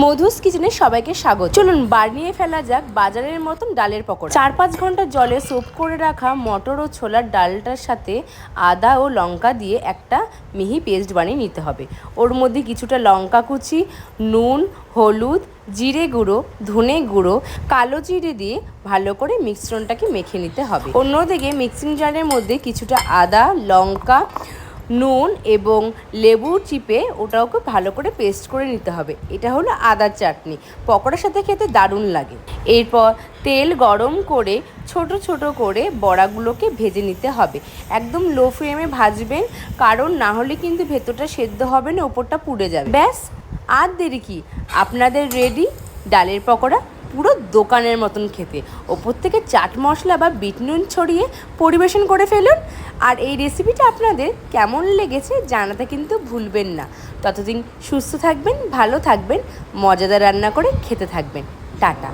মধুস কিচেনে সবাইকে স্বাগত। চলুন বানিয়ে ফেলা যাক বাজারের মতন ডালের পকোড়া। 4-5 ঘন্টা জলে সোপ করে রাখা মটর ও ছোলার ডালটার সাথে আদা ও লঙ্কা দিয়ে একটা মিহি পেস্ট বানিয়ে নিতে হবে। ওর মধ্যে কিছুটা লঙ্কা কুচি, নুন, হলুদ, জিরে গুঁড়ো, ধনে গুঁড়ো, কালো জিরে দিয়ে ভালো করে মিশ্রণটাকে মেখে নিতে হবে। অন্যদিকে মিক্সিং জারের মধ্যে কিছুটা আদা, লঙ্কা, নুন এবং লেবু চিপে ওটাকে ভালো করে পেস্ট করে নিতে হবে। এটা হলো আদার চাটনি, পকোড়ার সাথে খেতে দারুণ লাগে। এরপর তেল গরম করে ছোট ছোট করে বড়াগুলোকে ভেজে নিতে হবে। একদম লো ফ্লেমে ভাজবেন, কারণ না হলে কিন্তু ভেতরটা সেদ্ধ হবে না, ওপরটা পুড়ে যাবে। ব্যাস, আর দেরি কি, আপনাদের রেডি ডালের পকোড়া, পুরো দোকানের মতন খেতে। ওপর থেকে চাট মশলা বা বিট নুন ছড়িয়ে পরিবেশন করে ফেলুন। আর এই রেসিপিটা আপনাদের কেমন লেগেছে জানাতে কিন্তু ভুলবেন না। ততদিন সুস্থ থাকবেন, ভালো থাকবেন, মজাদার রান্না করে খেতে থাকবেন। টাটা।